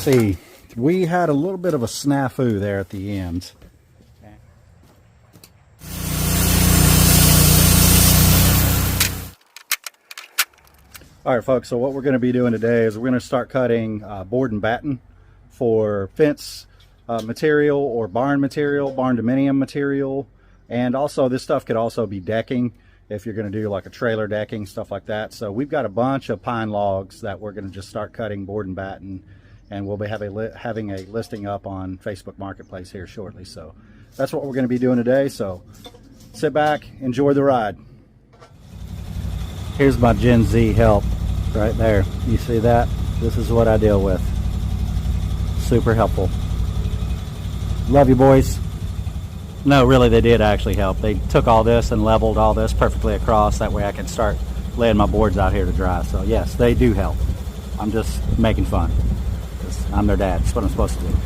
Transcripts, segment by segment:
see, we had a little bit of a snafu there at the end. All right, folks, so what we're going to be doing today is we're going to start cutting board and batten for fence material or barn material, barn dominium material, and also this stuff could also be decking if you're going to do like a trailer decking, stuff like that. So we've got a bunch of pine logs that we're going to just start cutting board and batten, and we'll be having a listing up on Facebook Marketplace here shortly. So that's what we're going to be doing today. So sit back, enjoy the ride. Here's my Gen Z help right there. You see that? This is what I deal with. Super helpful. Love you, boys. No, really, they did actually help. They took all this and leveled all this perfectly across. That way I can start laying my boards out here to dry. So yes, they do help. I'm just making fun. I'm their dad. That's what I'm supposed to do.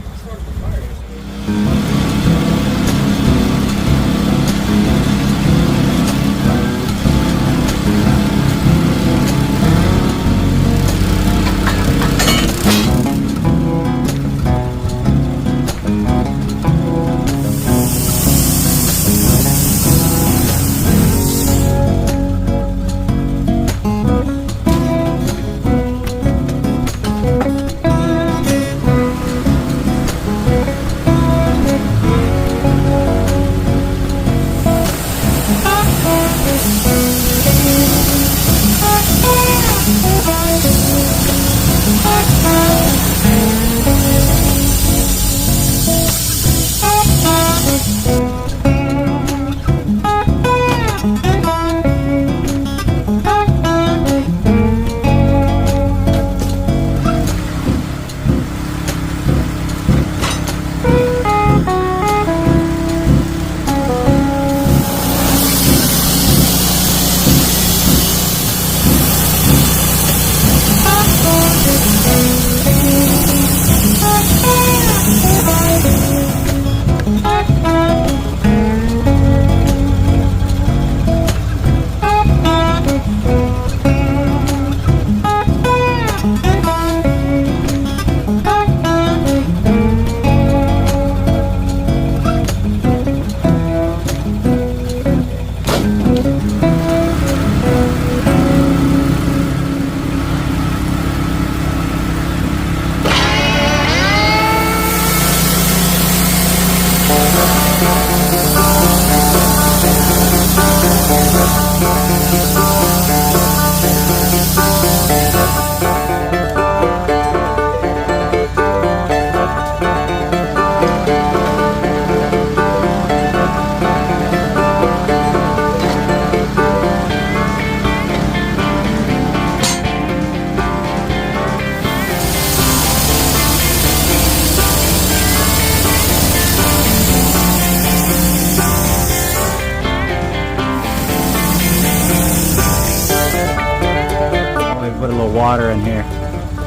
Put a little water in here.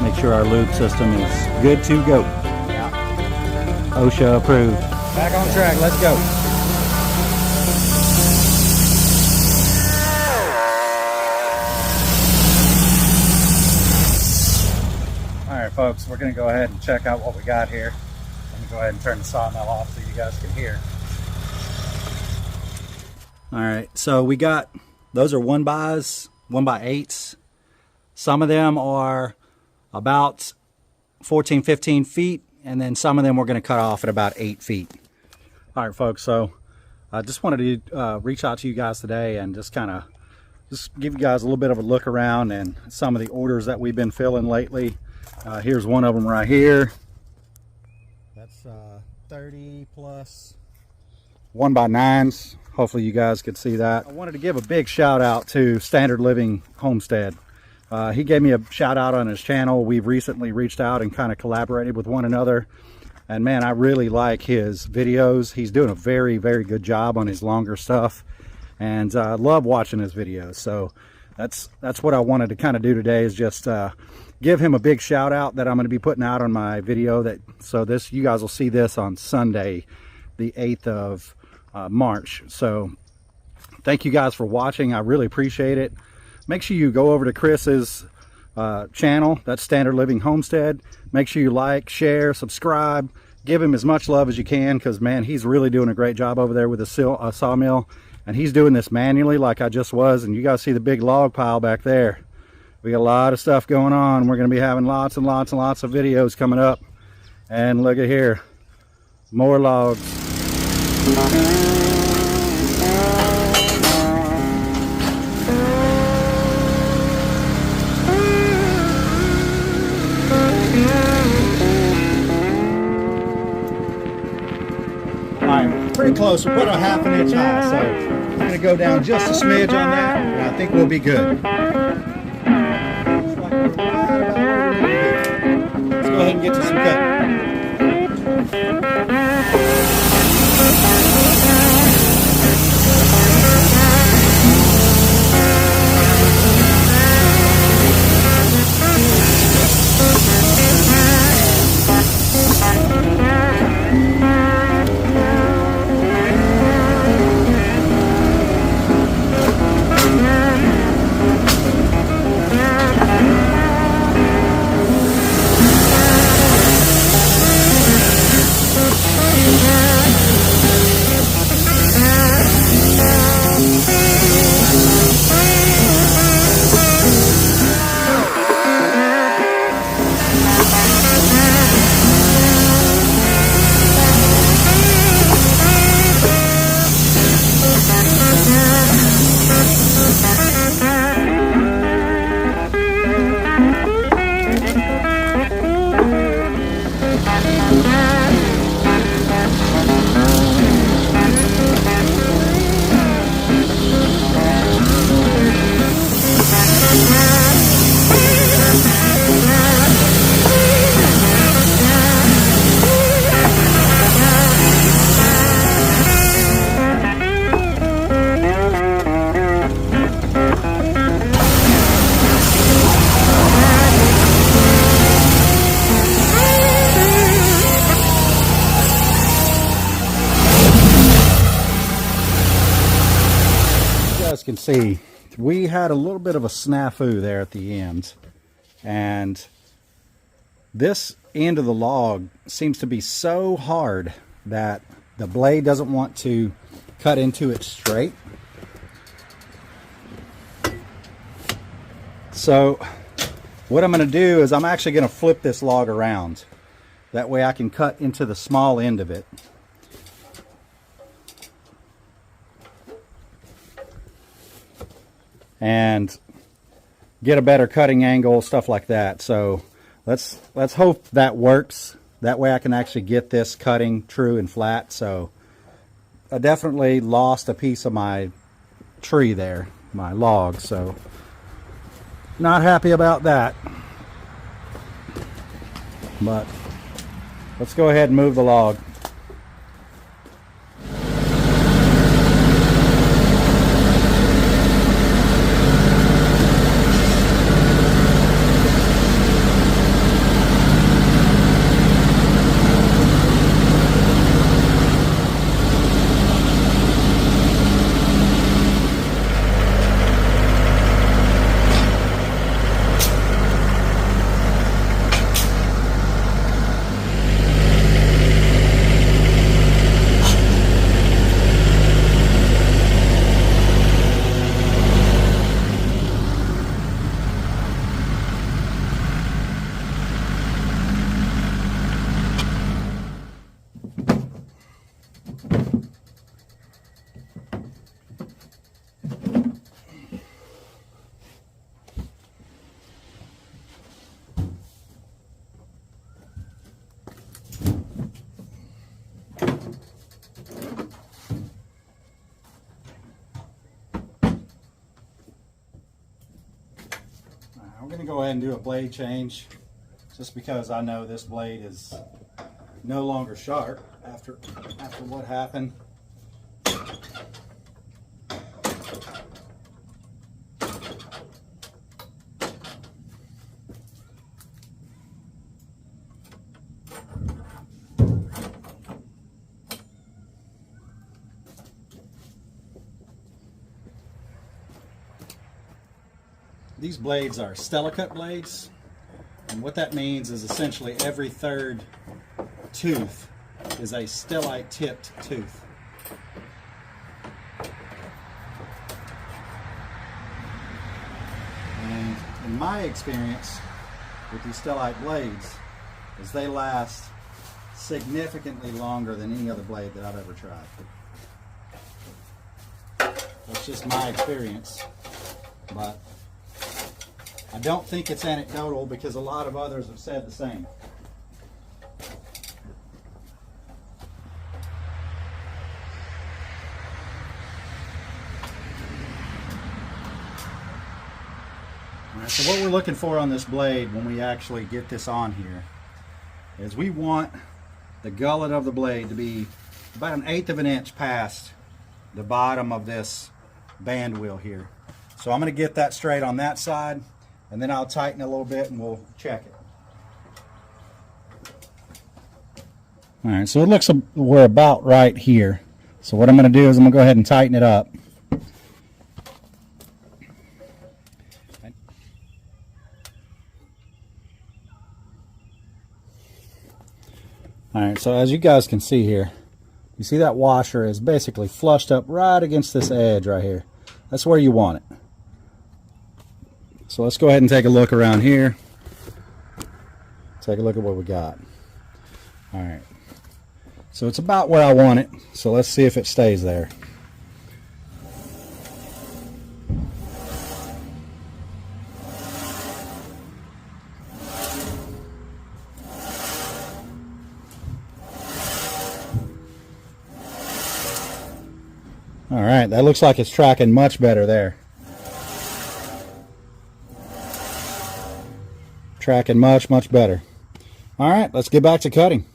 Make sure our lube system is good to go. Yeah. OSHA approved. Back on track. Let's go. All right, folks. We're going to go ahead and check out what we got here. Let me go ahead and turn the sawmill off so you guys can hear. All right. So we got, those are 1x, 1x8s. Some of them are about 14, 15 feet, and then some of them we're going to cut off at about 8 feet. All right, folks, so I just wanted to reach out to you guys today and just give you guys a little bit of a look around and some of the orders that we've been filling lately. Here's one of them right here. That's 30 plus 1x9s. Hopefully you guys could see that. I wanted to give a big shout out to Standard Living Homestead. He gave me a shout out on his channel. We've recently reached out and kind of collaborated with one another. And man, I really like his videos. He's doing a very, very good job on his longer stuff. And I love watching his videos. So that's what I wanted to kind of do today, is just give him a big shout out that I'm going to be putting out on my video. You guys will see this on Sunday, the 8th of March. So thank you guys for watching. I really appreciate it. Make sure you go over to Chris's channel. That's Standard Living Homestead. Make sure you like, share, subscribe. Give him as much love as you can, because man, he's really doing a great job over there with the sawmill, and he's doing this manually like I just was. And you guys see the big log pile back there. We got a lot of stuff going on. We're going to be having lots and lots and lots of videos coming up. And look at here, more logs. Pretty close. We'll put a 1/2 inch high, so I'm going to go down just a smidge on that, and I think we'll be good. Let's go ahead and get to some cut. Can see we had a little bit of a snafu there at the end, and this end of the log seems to be so hard that the blade doesn't want to cut into it straight. So what I'm going to do is I'm actually going to flip this log around. That way I can cut into the small end of it. And get a better cutting angle, stuff like that. So let's hope that works. That way I can actually get this cutting true and flat. So I definitely lost a piece of my tree there, my log, so not happy about that. But let's go ahead and move the log. I'm going to go ahead and do a blade change, just because I know this blade is no longer sharp after what happened. These blades are Stella cut blades, and what that means is essentially every third tooth is a stellite tipped tooth. And in my experience with these stellite blades is they last significantly longer than any other blade that I've ever tried. That's just my experience, but I don't think it's anecdotal because a lot of others have said the same. All right, so what we're looking for on this blade when we actually get this on here is we want the gullet of the blade to be about 1/8 of an inch past the bottom of this band wheel here. So I'm going to get that straight on that side, and then I'll tighten a little bit and we'll check it. All right, so it looks like we're about right here. So what I'm going to do is I'm going to go ahead and tighten it up. All right, so as you guys can see here, you see that washer is basically flushed up right against this edge right here. That's where you want it. So let's go ahead and take a look around here. Take a look at what we got. All right, so it's about where I want it. So let's see if it stays there. All right, that looks like it's tracking much better there. Tracking much better. All right, let's get back to cutting.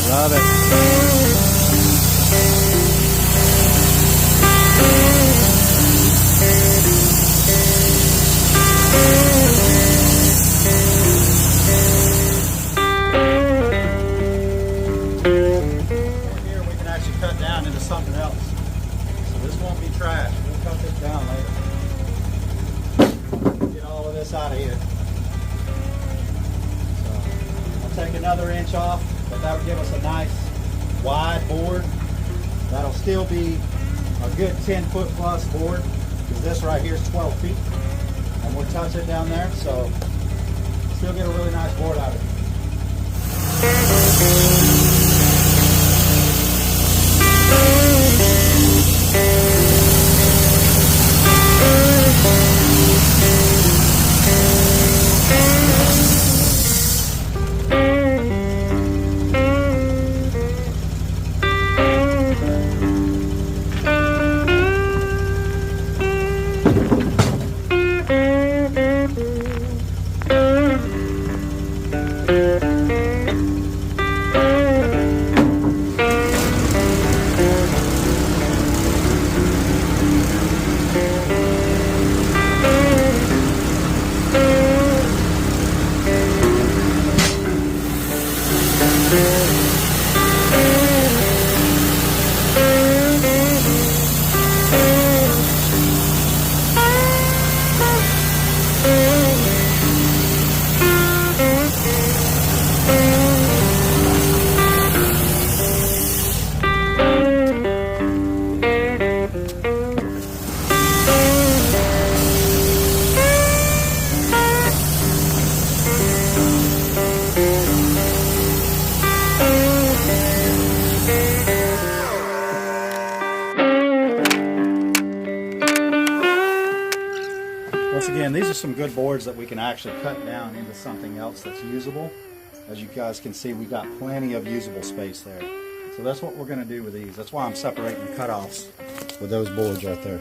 Love it. Something else. So this won't be trash. We'll cut this down later. Get all of this out of here. So I'll take another inch off, but that'll give us a nice wide board. That'll still be a good 10-foot plus board, because this right here is 12 feet. And we'll touch it down there, so still get a really nice board out of it. Once again, these are some good boards that we can actually cut down into something else that's usable. As you guys can see, we've got plenty of usable space there. So that's what we're going to do with these. That's why I'm separating the cutoffs with those boards right there.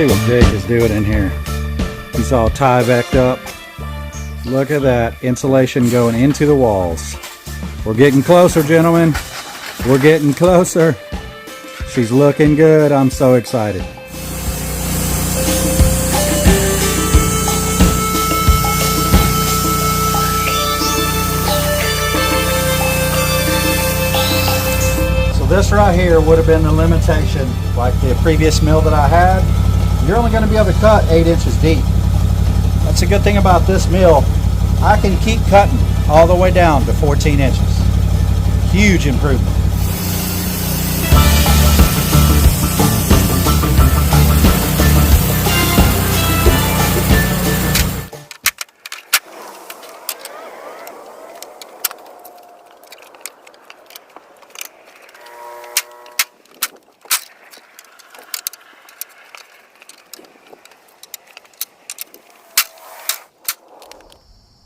see what Jake is doing in here. He's all Tyvek'd up. Look at that insulation going into the walls. We're getting closer, gentlemen. We're getting closer. She's looking good. I'm so excited. So this right here would have been the limitation, like the previous mill that I had. You're only going to be able to cut 8 inches deep. That's a good thing about this mill. I can keep cutting all the way down to 14 inches. Huge improvement.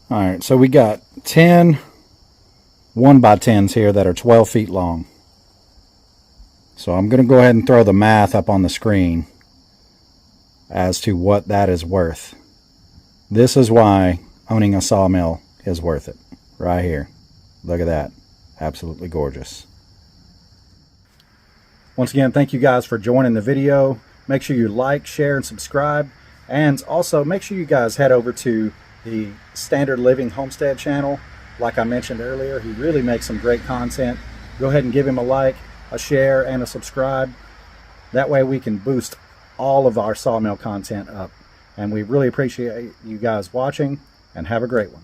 All right, so we got 10 1x10s here that are 12 feet long. So I'm going to go ahead and throw the math up on the screen as to what that is worth. This is why owning a sawmill is worth it. Right here. Look at that. Absolutely gorgeous. Once again, thank you guys for joining the video. Make sure you like, share, and subscribe. And also make sure you guys head over to the Standard Living Homestead channel. Like I mentioned earlier, he really makes some great content. Go ahead and give him a like, a share, and a subscribe. That way we can boost all of our sawmill content up. And we really appreciate you guys watching, and have a great one.